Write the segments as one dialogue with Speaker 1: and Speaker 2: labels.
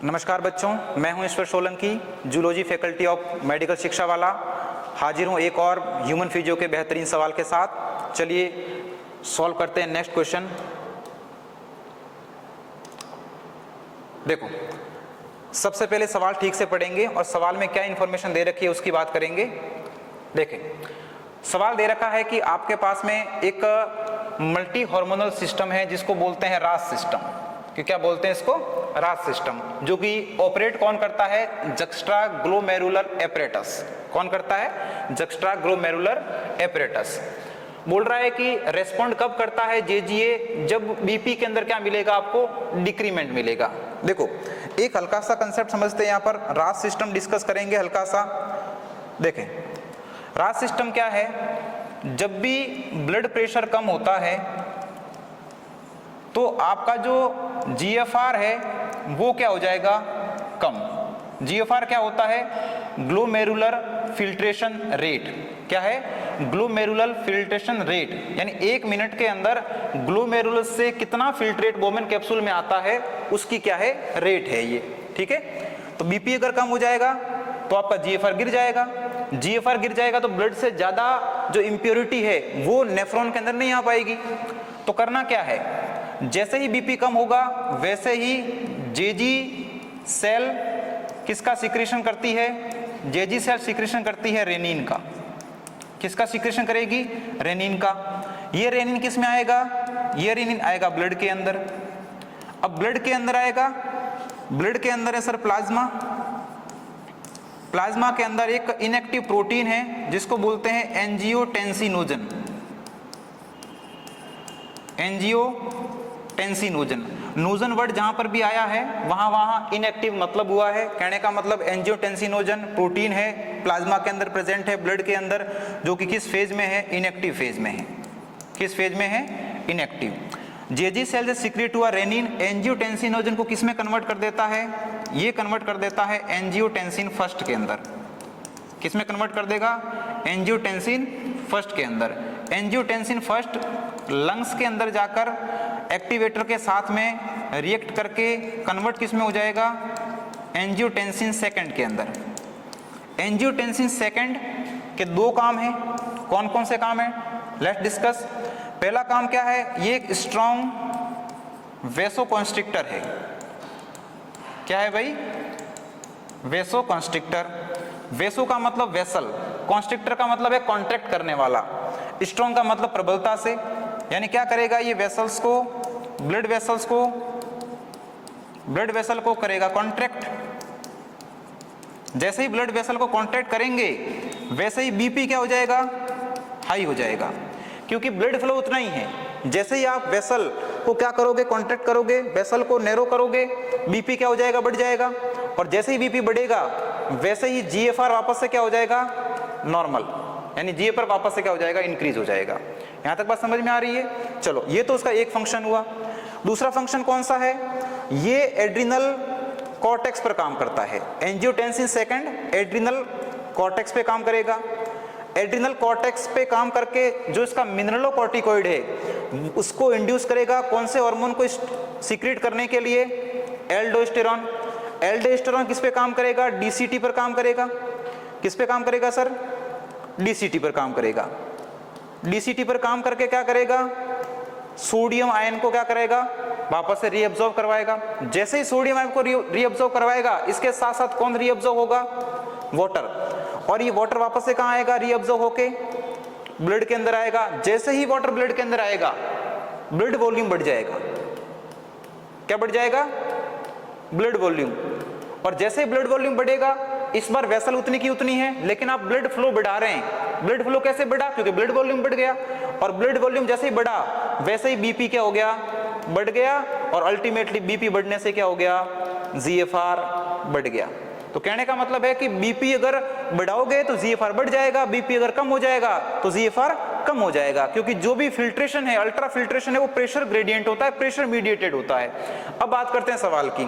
Speaker 1: नमस्कार बच्चों, मैं हूं Ishwar Solanki, zoology faculty of Medical Shiksha वाला। हाजिर हूं एक और ह्यूमन फिजियो के बेहतरीन सवाल के साथ। चलिए सॉल्व करते हैं नेक्स्ट क्वेश्चन। देखो, सबसे पहले सवाल ठीक से पढ़ेंगे और सवाल में क्या इंफॉर्मेशन दे रखी है उसकी बात करेंगे। देखें, सवाल दे रखा है कि आपके पास में एक मल्टी हार्मोनल सिस्टम है जिसको बोलते हैं रास सिस्टम। कि क्या बोलते हैं इसको? रास सिस्टम, जो कि ऑपरेट कौन करता है? जक्स्ट्राग्लोमेरुलर एपरेटस। कौन करता है? जक्स्ट्राग्लोमेरुलर एपरेटस। बोल रहा है कि रेस्पॉन्ड कब करता है जेजीए? जब बीपी के अंदर क्या मिलेगा आपको? डिक्रीमेंट मिलेगा। देखो, एक हल्का सा कंसेप्ट समझते हैं, यहाँ पर रास सिस्टम डिस्कस करेंगे हल्का सा। देखें, रास सिस्टम क्या है? जब भी ब्लड प्रेशर कम होता है तो आपका जो जीएफआर है वो क्या हो जाएगा? कम। जीएफआर क्या होता है? Glomerular filtration rate. क्या है? ग्लोमेरुलर फिल्ट्रेशन रेट, यानी 1 मिनट के अंदर ग्लोमेरुलर से कितना फिल्ट्रेट बोमेन कैप्सूल में आता है उसकी क्या है? रेट है ये। ठीक है, तो बीपी अगर कम हो जाएगा तो आपका जीएफआर गिर जाएगा। जीएफआर गिर जाएगा तो ब्लड से ज्यादा जो इंप्योरिटी है वो नेफ्रॉन के अंदर नहीं आ पाएगी। तो करना क्या है? जैसे ही बीपी कम होगा वैसे ही जेजी सेल किसका सिक्रेशन करती है? जेजी सेल सिक्रेशन करती है रेनिन का। किसका सिक्रेशन करेगी? रेनिन का। ये रेनिन किस में आएगा? ये रेनिन आएगा ब्लड के अंदर। अब ब्लड के अंदर आएगा, ब्लड के अंदर है सर प्लाज्मा। प्लाज्मा के अंदर एक इनएक्टिव प्रोटीन है जिसको बोलते हैं एंजियोटेंसिनोजन। एंजियोटेंसिनोजन, नोजन वर्ड जहां पर भी आया है वहां इनएक्टिव मतलब हुआ है। कहने का मतलब एंजियोटेंसिनोजन प्रोटीन है, प्लाज्मा के अंदर प्रेजेंट है ब्लड के अंदर, जो कि किस फेज में है? इनएक्टिव फेज में है। किस फेज में है? इनएक्टिव। जेजी सेल से सीक्रेट हुआ रेनिन एंजियोटेंसिनोजन को किस में कन्वर्ट कर देता है? ये कन्वर्ट कर देता है एंजियोटेंसिन फर्स्ट के अंदर। किस में कन्वर्ट कर देगा? एंजियोटेंसिन फर्स्ट के अंदर। एंजियोटेंसिन फर्स्ट लंग्स के अंदर जाकर एक्टिवेटर के साथ में रिएक्ट करके कन्वर्ट किस में हो जाएगा? एंजियोटेंसिन सेकंड के अंदर। एंजियोटेंसिन सेकंड के 2 काम हैं। कौन कौन से काम हैं? Let's discuss. पहला काम क्या है? ये एक स्ट्रॉन्ग वेसोकॉन्स्ट्रिक्टर है। क्या है भाई? वेसोकॉन्स्ट्रिक्टर। वेसो का मतलब वेसल, कॉन्स्ट्रिक्टर का मतलब है कॉन्ट्रैक्ट करने वाला, स्ट्रॉन्ग का मतलब प्रबलता से। यानी क्या करेगा? ये वेसल्स को, ब्लड वेसल को करेगा कॉन्ट्रैक्ट। जैसे ही ब्लड वेसल को कॉन्ट्रैक्ट करेंगे वैसे ही बीपी क्या हो जाएगा? हाई हो जाएगा, क्योंकि ब्लड फ्लो उतना ही है। जैसे ही आप वेसल को क्या करोगे? कॉन्ट्रैक्ट करोगे, वेसल को नैरो करोगे, बीपी क्या हो जाएगा? बढ़ जाएगा। और जैसे ही बीपी बढ़ेगा वैसे ही जीएफआर वापस से क्या हो जाएगा? नॉर्मल। यानी जीएफआर वापस से क्या हो जाएगा? इंक्रीज हो जाएगा। यहां तक बात समझ में आ रही है? चलो, ये तो उसका एक फंक्शन हुआ। दूसरा फंक्शन कौन सा है? ये एड्रिनल कॉर्टेक्स पर काम करता है। एंजियोटेंसिन सेकंड एड्रिनल कॉर्टेक्स पे काम करेगा। एड्रिनल कॉर्टेक्स पे काम करके जो इसका मिनरलोकॉर्टिकॉइड है उसको इंड्यूस करेगा कौन से हार्मोन को सीक्रेट करने के लिए? एल्डोस्टेरॉन। एल्डोस्टेरॉन किस पे काम करेगा? डीसीटी पर काम करेगा। किस पे काम करेगा सर? डीसीटी पर काम करेगा। डीसीटी पर काम करके क्या करेगा? सोडियम आयन को क्या करेगा? वापस से रीअब्सॉर्ब करवाएगा। जैसे ही सोडियम आयन को रीअब्सॉर्ब करवाएगा, इसके साथ साथ कौन रीअब्सॉर्ब होगा? वाटर। और ये वाटर वापस से कहां आएगा? रीअब्सॉर्ब होके ब्लड के अंदर आएगा। जैसे ही वाटर ब्लड के अंदर आएगा ब्लड वॉल्यूम बढ़ जाएगा। क्या बढ़ जाएगा? Blood volume. और जैसे ही ब्लड वॉल्यूम बढ़ेगा, इस बार वेसल उतनी की उतनी है, लेकिन आप ब्लड फ्लो बढ़ा रहे हैं। ब्लड फ्लो कैसे बढ़ा? क्योंकि ब्लड वॉल्यूम बढ़ गया। और ब्लड वॉल्यूम जैसे ही बढ़ा वैसे ही बीपी क्या हो गया? बढ़ गया। और अल्टीमेटली बीपी बढ़ने से क्या हो गया? जीएफआर बढ़ गया। तो कहने का मतलब है कि बीपी अगर बढ़ाओगे तो जीएफआर बढ़ जाएगा, बीपी अगर कम हो जाएगा तो जीएफआर कम हो जाएगा, क्योंकि जो भी फिल्ट्रेशन है, अल्ट्रा फिल्ट्रेशन है, वो प्रेशर ग्रेडियंट होता है, प्रेशर मीडिएटेड होता है। अब बात करते हैं सवाल की।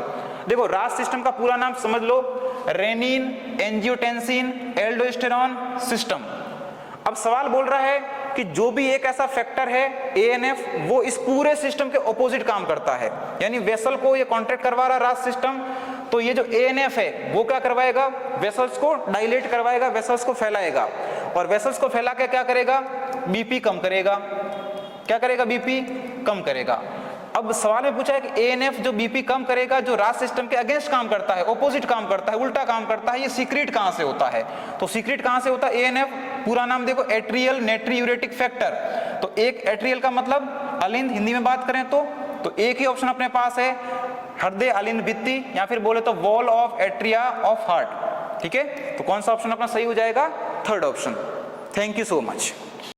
Speaker 1: देखो, रास सिस्टम का पूरा नाम समझ लो, रेनिन एंजियोटेंसिन एल्डोस्टेरॉन सिस्टम। अब सवाल बोल रहा है कि जो भी एक ऐसा फैक्टर है एएनएफ, वो इस पूरे सिस्टम के ऑपोजिट काम करता है। यानी वेसल को ये कॉन्ट्रैक्ट करवा रहा रास सिस्टम, तो ये जो ANF है वो क्या करवाएगा, वेसल्स को डायलेट करवाएगा, वेसल्स को फैलाएगा, और वेसल्स को फैला के क्या करेगा, BP कम करेगा। क्या करेगा, BP कम करेगा। अब सवाल में पूछा है कि ANF जो BP कम करेगा, जो राज सिस्टम के अगेंस्ट काम करता है, ऑपोजिट काम करता है, उल्टा काम करता है, ये सीक्रेट कहां से होता है? तो सीक्रेट कहां से होता है? ANF पूरा नाम देखो, एट्रियल नाइट्रियूरेटिक फैक्टर। तो एक एट्रियल का मतलब अलिंद, हिंदी में बात करें तो एक ही ऑप्शन अपने पास है, हृदय अलिंद भित्ति, या फिर बोले तो wall of atria of heart. ठीक है, तो कौन सा ऑप्शन अपना सही हो जाएगा? Third option. Thank you so much.